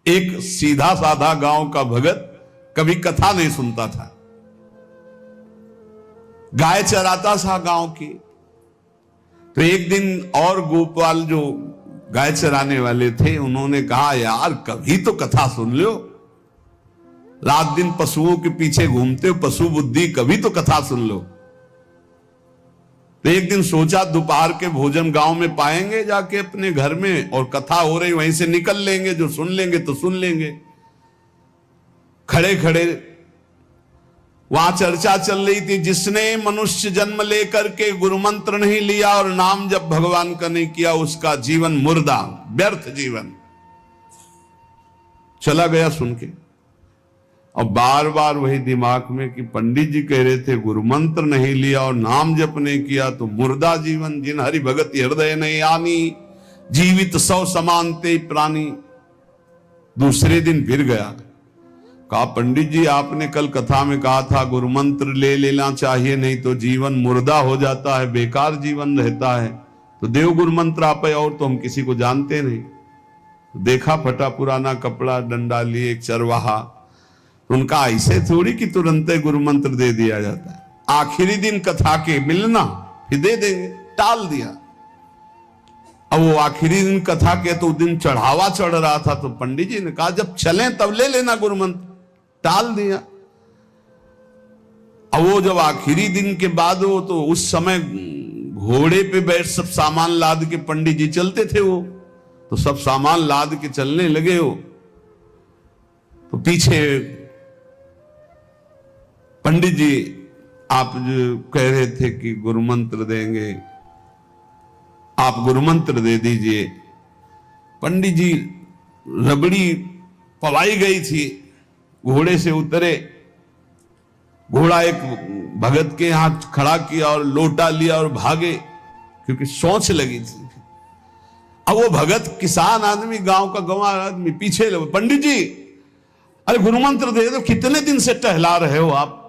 एक सीधा साधा गांव का भगत कभी कथा नहीं सुनता था, गाय चराता था गांव की। तो एक दिन और गोपाल जो गाय चराने वाले थे, उन्होंने कहा यार कभी तो कथा सुन लो, रात दिन पशुओं के पीछे घूमते हो, पशु बुद्धि, कभी तो कथा सुन लो। तो एक दिन सोचा दोपहर के भोजन गांव में पाएंगे जाके अपने घर में, और कथा हो रही वहीं से निकल लेंगे, जो सुन लेंगे तो सुन लेंगे। खड़े खड़े वहां चर्चा चल रही थी, जिसने मनुष्य जन्म लेकर के गुरु मंत्र नहीं लिया और नाम जब भगवान का नहीं किया, उसका जीवन मुर्दा, व्यर्थ जीवन। चला गया सुन के, और बार बार वही दिमाग में कि पंडित जी कह रहे थे गुरु मंत्र नहीं लिया और नाम जप नहीं किया तो मुर्दा जीवन। जिन हरि भगत हृदय नहीं आनी, जीवित सौ समानते प्राणी। दूसरे दिन फिर गया, कहा पंडित जी आपने कल कथा में कहा था गुरु मंत्र ले लेना चाहिए, नहीं तो जीवन मुर्दा हो जाता है, बेकार जीवन रहता है। तो देव गुरु मंत्र आप, और तो हम किसी को जानते नहीं। देखा फटा पुराना कपड़ा, डंडा लिए एक चरवाहा। उनका ऐसे थोड़ी कि तुरंत गुरु मंत्र दे दिया जाता है। आखिरी दिन कथा के मिलना फिर दे देंगे, टाल दिया। अब वो आखिरी दिन कथा के तो दिन चढ़ावा चढ़ रहा था, तो पंडित जी ने कहा जब चलें तब ले लेना गुरु मंत्र, टाल दिया। अब वो जब आखिरी दिन के बाद, वो तो उस समय घोड़े पे बैठ सब सामान लाद के पंडित जी चलते थे, वो तो सब सामान लाद के चलने लगे हो। तो पीछे पंडित जी आप जो कह रहे थे कि गुरु मंत्र देंगे, आप गुरु मंत्र दे दीजिए। पंडित जी रबड़ी पवाई गई थी, घोड़े से उतरे, घोड़ा एक भगत के यहां खड़ा किया और लोटा लिया और भागे, क्योंकि सोच लगी थी। अब वो भगत किसान आदमी, गांव का गंवार आदमी पीछे लगे, पंडित जी अरे गुरु मंत्र दे दो, कितने दिन से टहला रहे हो आप।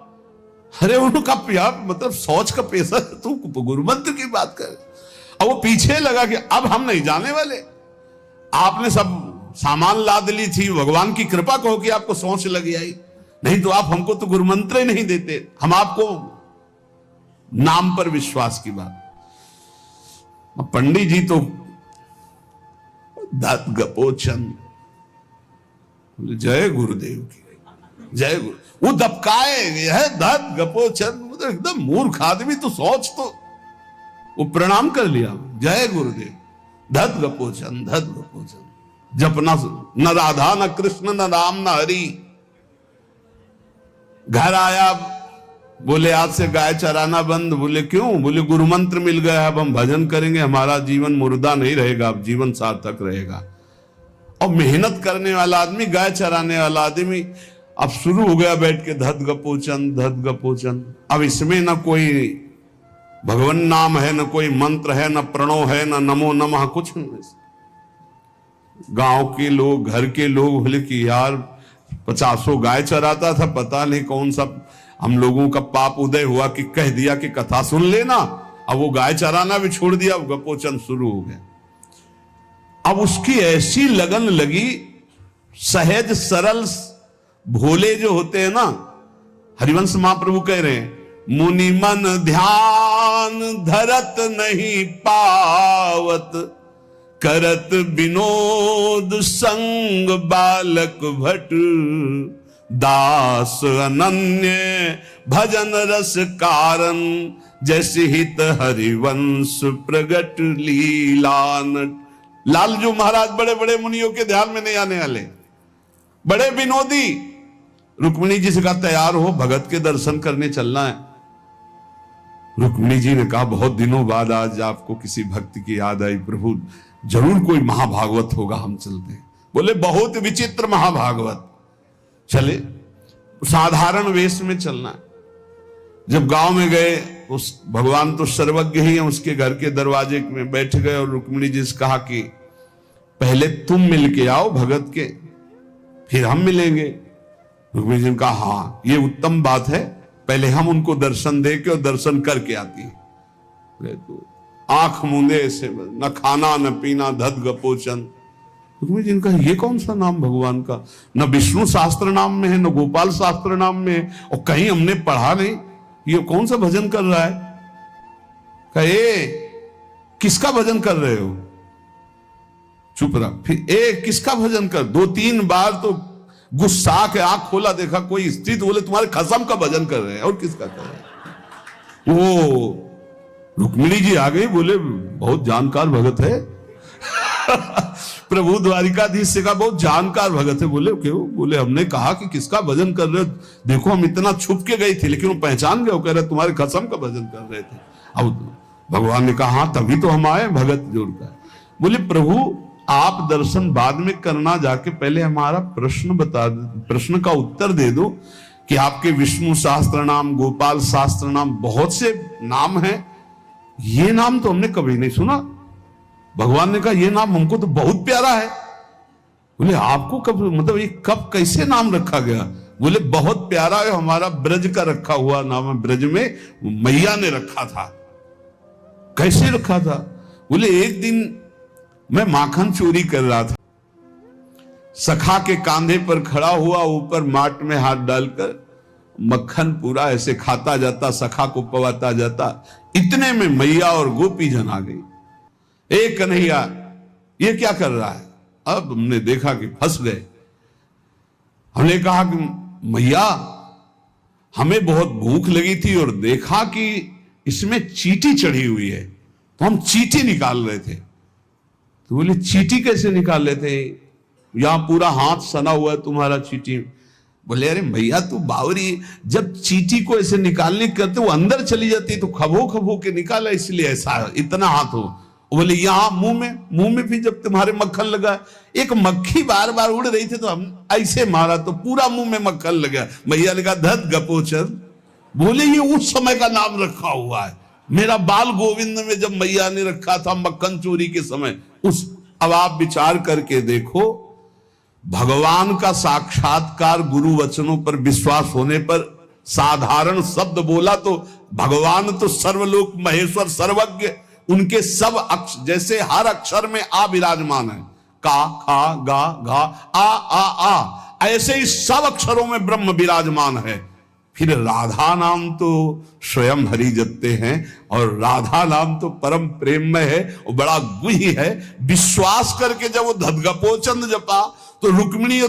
अरे उनका यार मतलब सोच का पेशा, तू गुरु मंत्र की बात कर। अब वो पीछे लगा कि अब हम नहीं जाने वाले, आपने सब सामान लाद ली थी, भगवान की कृपा कहो कि आपको सोच लगी आई, नहीं तो आप हमको तो गुरु मंत्र ही नहीं देते, हम आपको नाम पर विश्वास की बात। पंडित जी तो दत्त गपोचन, जय गुरुदेव की जय गुरु। वो दबकाए है दत्त गपोचन, तो एकदम मूर्ख आदमी, तो सोच तो वो प्रणाम कर लिया, जय गुरुदेव, धत गपोचन धत गपोचन। जपना न राधा न कृष्ण न राम न हरि। घर आया, बोले आज से गाय चराना बंद। बोले क्यों? बोले गुरु मंत्र मिल गया, अब हम भजन करेंगे, हमारा जीवन मुर्दा नहीं रहेगा, अब जीवन सार्थक रहेगा। और मेहनत करने वाला आदमी, गाय चराने वाला आदमी, अब शुरू हो गया बैठ के धत गपोचन धत गपोचन। अब इसमें न कोई भगवान नाम है, न कोई मंत्र है, न प्रणव है, न नमो नमः, कुछ नहीं। गांव के लोग, घर के लोग बोले कि यार 50 गाय चराता था, पता नहीं कौन सा हम लोगों का पाप उदय हुआ कि कह दिया कि कथा सुन लेना। अब वो गाय चराना भी छोड़ दिया, अब गपोचन शुरू हो गया। अब उसकी ऐसी लगन लगी, सहज सरल भोले जो होते हैं ना, हरिवंश महाप्रभु कह रहे हैं, मुनि मन ध्यान धरत नहीं पावत, करत विनोद संग बालक भट, दास अनन्य भजन रस कारण, जैसे हित हरिवंश प्रगट लीलान। लालजू महाराज बड़े बड़े मुनियों के ध्यान में नहीं आने वाले, बड़े विनोदी। रुक्मिणी जी से कहा तैयार हो, भगत के दर्शन करने चलना है। रुक्मिणी जी ने कहा बहुत दिनों बाद आज आपको किसी भक्त की याद आई, प्रभु जरूर कोई महाभागवत होगा, हम चलते हैं। बोले बहुत विचित्र महाभागवत। चले, साधारण वेश में चलना है। जब गांव में गए, उस भगवान तो सर्वज्ञ ही है, उसके घर के दरवाजे में बैठ गए और रुक्मिणी जी से कहा कि पहले तुम मिल के आओ भगत के, फिर हम मिलेंगे। रुक्मिणी जी ने कहा हाँ ये उत्तम बात है, पहले हम उनको दर्शन दे के और दर्शन करके आती है। तो आंख मूंदे ऐसे, न खाना न पीना, धत गपोचन। रुक्मिणी जी ने कहा ये कौन सा नाम भगवान का, न विष्णु शास्त्र नाम में है, न गोपाल शास्त्र नाम में है, और कहीं हमने पढ़ा नहीं, ये कौन सा भजन कर रहा है। कहे किसका भजन कर रहे हो, चुप रहा। फिर किसका भजन कर, 2-3 बार तो गुस्सा के आंख खोला, देखा कोई स्त्री, तो बोले तुम्हारे खसम का भजन कर रहे हैं, और किसका कर रहे हैं। वो रुक्मिणी जी आ गई, बोले बहुत जानकार भगत है प्रभु द्वारिकाधीश से कहा बहुत जानकार भगत है। बोले क्यों, बोले हमने कहा कि किसका भजन कर रहे हो, देखो हम इतना छुप के गई थी, लेकिन वो पहचान गए, वो कह रहे तुम्हारे खसम का भजन कर रहे थे। अब भगवान ने कहा हाँ तभी तो हम आए भगत जोड़कर। बोले प्रभु आप दर्शन बाद में करना, जाके पहले हमारा प्रश्न बता, प्रश्न का उत्तर दे दो कि आपके विष्णु शास्त्र नाम, गोपाल शास्त्र नाम, बहुत से नाम हैं, ये नाम तो हमने कभी नहीं सुना। भगवान ने कहा ये नाम हमको तो बहुत प्यारा है। बोले आपको कब, मतलब ये कब कैसे नाम रखा गया। बोले बहुत प्यारा है, हमारा ब्रज का रखा हुआ नाम है, ब्रज में मैया ने रखा था। कैसे रखा था। बोले एक दिन मैं माखन चोरी कर रहा था, सखा के कांधे पर खड़ा हुआ, ऊपर माट में हाथ डालकर मक्खन पूरा ऐसे खाता जाता, सखा को पवाता जाता। इतने में मैया और गोपी जन आ गई। एक कन्हैया ये क्या कर रहा है। अब हमने देखा कि फंस गए। हमने कहा कि मैया हमें बहुत भूख लगी थी और देखा कि इसमें चींटी चढ़ी हुई है, तो हम चींटी निकाल रहे थे। तो बोले चींटी कैसे निकाल रहे थे, यहां पूरा हाथ सना हुआ है तुम्हारा चींटी। बोले अरे भैया तू बावरी, जब चींटी को ऐसे निकालने करते वो अंदर चली जाती तो खबो खबो के निकाला, इसलिए ऐसा इतना हाथ हो। बोले यहाँ मुंह में भी जब तुम्हारे मक्खन लगा, एक मक्खी बार बार उड़ रही थी तो हम ऐसे मारा तो पूरा मुंह में मक्खन लगा। मैया ने कहा धत गपोचर। बोले ये उस समय का नाम रखा हुआ है, मेरा बाल गोविंद में जब मैया ने रखा था मक्खन चोरी के समय उस। अब आप विचार करके देखो, भगवान का साक्षात्कार, गुरु वचनों पर विश्वास होने पर साधारण शब्द बोला तो भगवान तो सर्वलोक महेश्वर सर्वज्ञ, उनके सब अक्षर, जैसे हर अक्षर में आ विराजमान है, का खा गा घा आ, ऐसे ही सब अक्षरों में ब्रह्म विराजमान है। फिर राधा नाम तो स्वयं हरि जपते हैं, और राधा नाम तो परम प्रेम में है और बड़ा गुह्य है। विश्वास करके जब वो धदगपोचंद जपा तो रुक्मिणी